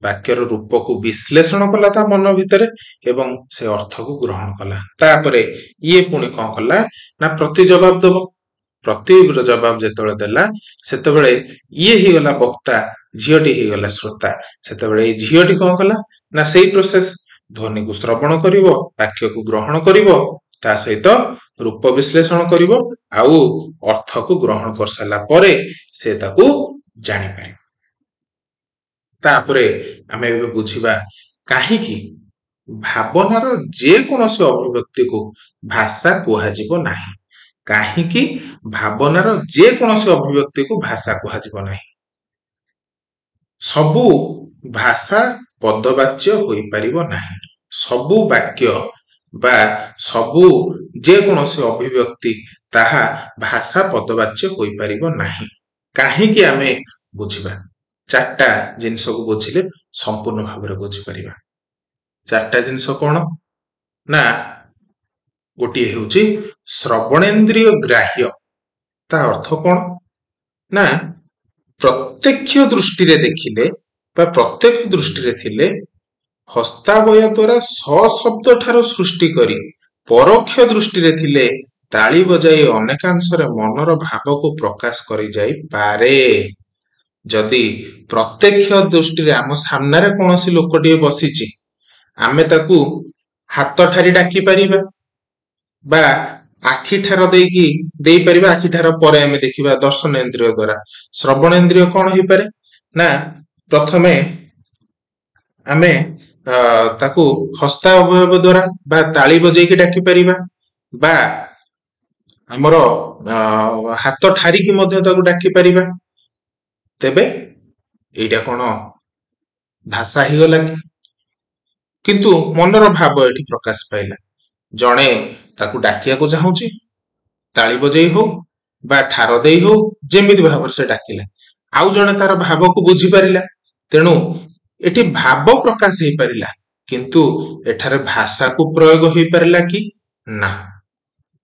Speaker 1: ବାକ୍ୟର ରୂପକୁ ବିଶ୍ଳେଷଣ କଲା ତା ମନ ଭିତରେ ଏବଂ ସେ ଅର୍ଥକୁ ଗ୍ରହଣ କଲା। ତାପରେ ଇଏ ପୁଣି କଣ କଲା? ନା ପ୍ରତି ଜବାବ ଦବ। ପ୍ରତି ଜବାବ ଯେତେବେଳେ ଦେଲା, ସେତେବେଳେ ଇଏ ହେଇଗଲା ବକ୍ତା, ଝିଅଟି ହେଇଗଲା ଶ୍ରୋତା। ସେତେବେଳେ ଏଇ ଝିଅଟି କଣ କଲା? ନା ସେଇ ପ୍ରୋସେସ, ଧ୍ୱନିକୁ ଶ୍ରବଣ କରିବ, ବାକ୍ୟକୁ ଗ୍ରହଣ କରିବ, ତା ସହିତ ରୂପ ବିଶ୍ଳେଷଣ କରିବ ଆଉ ଅର୍ଥକୁ ଗ୍ରହଣ କରିସାରିଲା ପରେ ସେ ତାକୁ ଜାଣିପାରିବ। ତାପରେ ଆମେ ଏବେ ବୁଝିବା କାହିଁକି ଭାବନାର ଯେକୌଣସି ଅଭିବ୍ୟକ୍ତିକୁ ଭାଷା କୁହାଯିବ ନାହିଁ। କାହିଁକି ଭାବନାର ଯେକୌଣସି ଅଭିବ୍ୟକ୍ତିକୁ ଭାଷା କୁହାଯିବ ନାହିଁ? ସବୁ ଭାଷା ପଦବାଚ୍ୟ ହୋଇପାରିବ ନାହିଁ। ସବୁ ବାକ୍ୟ ବା ସବୁ ଯେକୌଣସି ଅଭିବ୍ୟକ୍ତି ତାହା ଭାଷା ପଦବାଚ୍ୟ ହୋଇପାରିବ ନାହିଁ। କାହିଁକି ଆମେ ବୁଝିବା। ଚାରିଟା ଜିନିଷକୁ ବୁଝିଲେ ସମ୍ପୂର୍ଣ୍ଣ ଭାବରେ ବୁଝିପାରିବା। ଚାରିଟା ଜିନିଷ କଣ? ନା ଗୋଟିଏ ହେଉଛି ଶ୍ରବଣେନ୍ଦ୍ରିୟ ଗ୍ରାହ୍ୟ। ତା ଅର୍ଥ କଣ? ନା प्रत्यक्ष दृष्टि रे देखिले बा प्रत्यक्ष दृष्टि रे थिले हस्तावय द्वारा स शब्द ठारो सृष्टि करी परोक्ष दृष्टि रे थिले ताली बजाई अनेकांशरे मनर भाव को प्रकाश करी जाई पारे। जदि प्रत्यक्ष दृष्टि रे आम सामने रे कोनोसी लोकटिए बसिछि आमे ताकू हाथ ठारी डाकी परिबा बा आखि ठार देकी देई परिबा। आखि ठार परे आमे देखिबा दर्शन इंद्रिय द्वारा। श्रवण इंद्रिय कोन होई पारे ना प्रथमे आमे ताकू हस्ता अवयव द्वारा बा ताली बजेकी डाकी परिबा बा हमर हाथ ठारी की मध्य ताकू डाकी परिबा। तेबे एटा कोन भाषा ही गला किंतु मनर भाव एठी प्रकाश पाइला। जणे ताकू डाकिया को चाहूची ताली बजेई हो बा ठार देई हो जेमिति भाव से डाकिला आउ जणे तार भाव को बुझी परिला। तेणु एठी भाव प्रकाश हे परिला किंतु एठारे भाषा को प्रयोग होई परिला कि ना।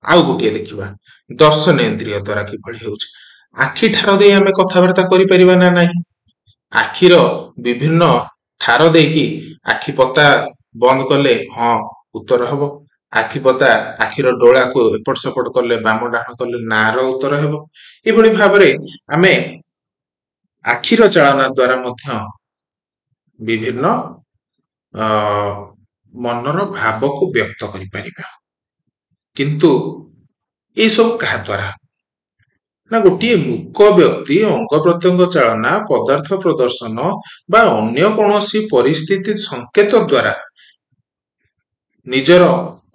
Speaker 1: आउ गोटे देखिबा दर्शन इंद्रिय द्वारा कि भଳି होउछ। आखि ठार देई आमे कथावार्ता करि परिबा ना नाही। आखिर विभिन्न ठार देकी आखि पता बंद कले हाँ उत्तर हबो। आखि पता आखिर डोळा को एपट सेपट कले बाम डाण कले नार उत्तर हेबो। एभଳି भाबरे आमे आखिर चालना द्वारा मध्य विभिन्न मनर भाव को व्यक्त करि परिबा। किंतु ए सब कहा द्वारा ना गोटे मूक व्यक्ति अंग प्रत्यंग चालना पदार्थ प्रदर्शन बा अन्य कोनोसी परिस्थिति संकेत द्वारा निजर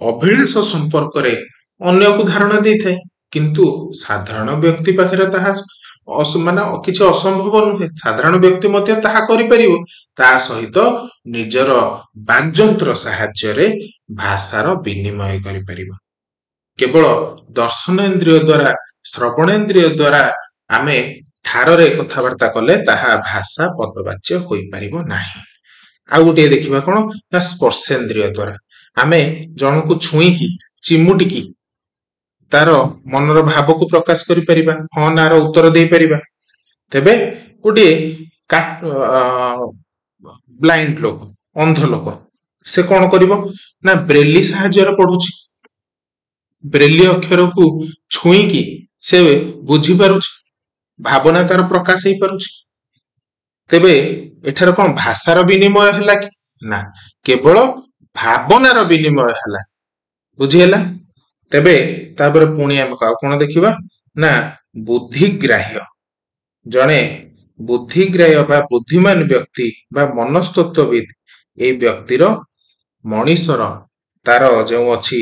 Speaker 1: अभिलाष संपर्क रे अन्य को धारणा दै थाए। किंतु साधारण व्यक्ति पाखरे ताहा माने किछि असंभव नुहे। साधारण व्यक्ति मध्य ताहा करि परिबो। ता सहित निजर वाक्यंत्र सहाय्य रे भाषार विनिमय करि परिबो। केवल दर्शन इंद्रिय द्वारा श्रवण इंद्रिय द्वारा आमे ठारे कथावार्ता कले ताहा भाषा पदवाच्य होई परिबो नाही। आ गोटे देखिबा कोन ना स्पर्शेंद्रिय द्वारा आमे जन को छुई की चिमुटी की तार मनर भाव को प्रकाश करि परिबा हाँ नार उत्तर दे परिबा। तेबे गोटे ब्लाइंड लोक अंध लोक से कौन करिवो ना ब्रेली सहाय्य रे पढुची। ब्रेली अक्षर को छुई की से बुझी पारुची भावना तार प्रकाश ही पारुची। तेबे एठार कौन भाषार विनिमय हला कि ना केवल भावनार विनिमय हला बुझीला। तेबे तापर पुणी हम कौन देखिबा ना बुद्धिग्राह्य जणे बुद्धिग्राह्य बा बुद्धिमान व्यक्ति बा मनस्तत्वविद ए व्यक्तिर मनीषर तार जो अछि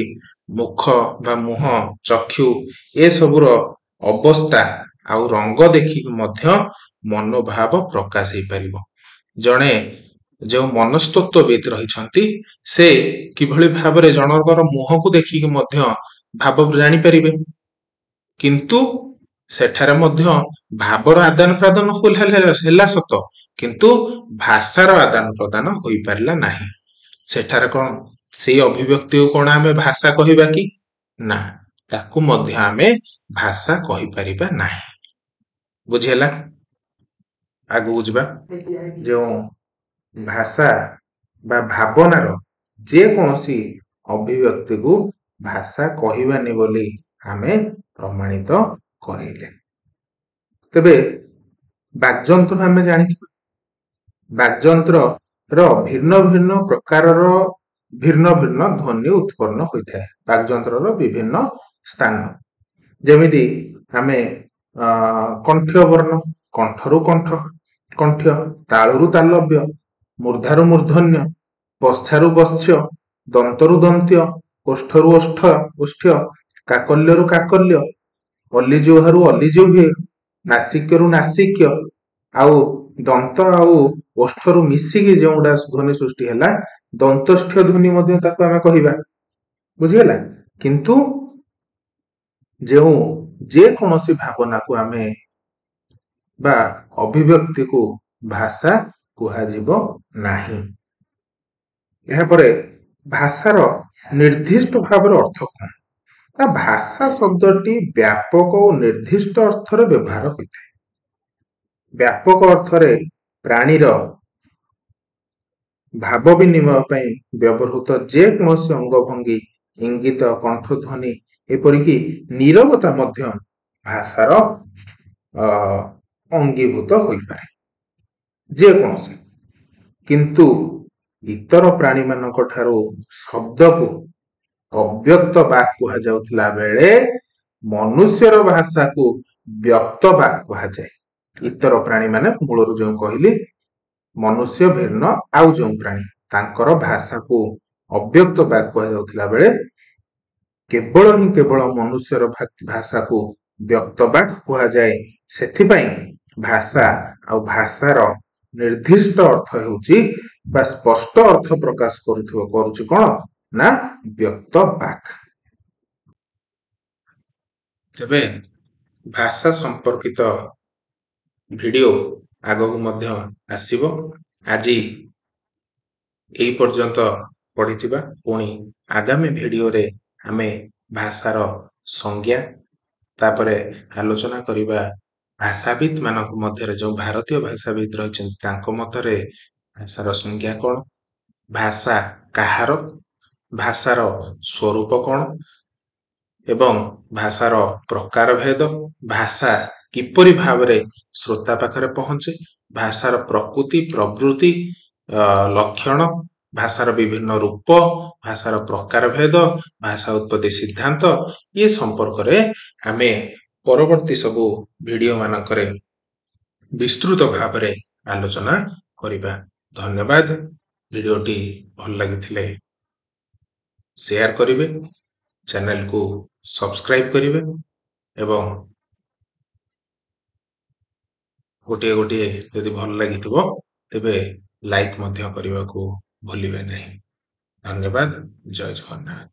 Speaker 1: मुख बा मुह चक्षु ए सबुर अवस्था आउ रंग देखि मध्य मनोभाव प्रकाश हे परिबो। जणे जो मनस्तत्वविद रहिछंती से किभଳି भाबरे जनकर मुह को देखि मध्य भाव जानि परिबे। किंतु सेठारे मध्य भावर आदान प्रदान होला सत किंतु भाषार आदान प्रदान होई पारला नाही। सेठारे कोन से अभिव्यक्ति को कोन आमे भाषा कहिबा कि ना ताकू मध्य आमे भाषा कहि परिबा नाही। बुझियला आगु बुझबा जो भाषा बा भावनार जे कोनसी अभिव्यक्ति को भाषा कहिबानी बोली आमे प्रमाणित करिले। तबे वाक्यंत्र आमे जानिथि वाक्यंत्र रो भिन्न भिन्न प्रकारर भिन्न भिन्न ध्वनि उत्पन्न होइथाय। वाक्यंत्र रो विभिन्न स्थान जेमिति आमे कंठ्य वर्ण कंठरु कंठ कंठ्य तालुरु तालव्य मूर्धारु मूर्धन्य पश्चारु पश्च दंतरु दंत्य ओष्ठरु ओष्ठ ओष्ठ्य काकल्यरु काकल्य अलिजिह्वारु अलिजिह्वे नासिक्यरु नासिक्य आउ दंत आउ ओष्ठरु मिसिकी जोडा ध्वनि सृष्टि हैला दंतस्थ ध्वनि मध्ये ताको आमे कहिबा बुझियला। किंतु जो जे कोनोसी भावना को आमे बा अभिव्यक्ति को भाषा कुहा जीवो नाही। एहा परे भाषार निर्दिष्ट भावर अर्थ कोन ना भाषा शब्दटी व्यापक और निर्दिष्ट अर्थ रे व्यवहार होइथाय। ବ୍ୟାପକ ଅର୍ଥରେ ପ୍ରାଣୀର ଭାବ ବିନିମୟ ପାଇଁ ବ୍ୟବହୃତ ଯେକୌଣସି ଅଙ୍ଗଭଙ୍ଗୀ, ଇଙ୍ଗିତ, କଣ୍ଠଧ୍ୱନି ଏପରିକି ନୀରବତା ମଧ୍ୟ ଭାଷାର ଅଙ୍ଗୀଭୂତ ହୋଇପାରେ ଯେକୌଣସି। କିନ୍ତୁ ଇତର ପ୍ରାଣୀମାନଙ୍କ ଠାରୁ ଶବ୍ଦକୁ ଅବ୍ୟକ୍ତ ବାକ୍ କୁହାଯାଉଥିଲା ବେଳେ ମନୁଷ୍ୟର ଭାଷାକୁ ବ୍ୟକ୍ତ ବାକ୍ କୁହାଯାଏ। ଇତର ପ୍ରାଣୀ ମାନେ ମୂଳରୁ ଯେଉଁ କହିଲି ମନୁଷ୍ୟ ଭିନ୍ନ ଆଉ ଯେଉଁ ପ୍ରାଣୀ ତାଙ୍କର ଭାଷାକୁ ଅବ୍ୟକ୍ତ ବାକ୍ କୁହାଯାଉଥିଲା ବେଳେ କେବଳ ମନୁଷ୍ୟର ଭାଷାକୁ ବ୍ୟକ୍ତ ବାକ୍ କୁହାଯାଏ। ସେଥିପାଇଁ ଭାଷା ଆଉ ଭାଷାର ନିର୍ଦ୍ଦିଷ୍ଟ ଅର୍ଥ ହେଉଛି ବା ସ୍ପଷ୍ଟ ଅର୍ଥ ପ୍ରକାଶ କରୁଛି କଣ ନା ବ୍ୟକ୍ତ ବାକ୍। ତେବେ ଭାଷା ସମ୍ପର୍କିତ ଭିଡ଼ିଓ ଆଗକୁ ମଧ୍ୟ ଆସିବ। ଆଜି ଏହି ପର୍ଯ୍ୟନ୍ତ ପଢ଼ିଥିବା, ପୁଣି ଆଗାମୀ ଭିଡ଼ିଓରେ ଆମେ ଭାଷାର ସଂଜ୍ଞା ତାପରେ ଆଲୋଚନା କରିବା ଭାଷାବିତ୍ ମାନଙ୍କ ମଧ୍ୟରେ ଯେଉଁ ଭାରତୀୟ ଭାଷାବିତ୍ ରହିଛନ୍ତି ତାଙ୍କ ମତରେ ଭାଷାର ସଂଜ୍ଞା କଣ, ଭାଷା କାହାର, ଭାଷାର ସ୍ୱରୂପ କଣ ଏବଂ ଭାଷାର ପ୍ରକାର ଭେଦ, ଭାଷା କିପରି ଭାବରେ ଶ୍ରୋତା ପାଖରେ ପହଞ୍ଚେ, ଭାଷାର ପ୍ରକୃତି ପ୍ରବୃତ୍ତି ଲକ୍ଷଣ, ଭାଷାର ବିଭିନ୍ନ ରୂପ, ଭାଷାର ପ୍ରକାର ଭେଦ, ଭାଷା ଉତ୍ପତ୍ତି ସିଦ୍ଧାନ୍ତ ଏ ସମ୍ପର୍କରେ ଆମେ ପରବର୍ତ୍ତୀ ସବୁ ଭିଡ଼ିଓ ମାନଙ୍କରେ ବିସ୍ତୃତ ଭାବରେ ଆଲୋଚନା କରିବା। ଧନ୍ୟବାଦ। ଭିଡ଼ିଓଟି ଭଲ ଲାଗିଥିଲେ ସେୟାର କରିବେ, ଚ୍ୟାନେଲକୁ ସବସ୍କ୍ରାଇବ କରିବେ ଏବଂ ଗୋଟିଏ ଯଦି ଭଲ ଲାଗିଥିବ ତେବେ ଲାଇକ୍ ମଧ୍ୟ କରିବାକୁ ଭୁଲିବେ ନାହିଁ। ଧନ୍ୟବାଦ। ଜୟ ଜଗନ୍ନାଥ।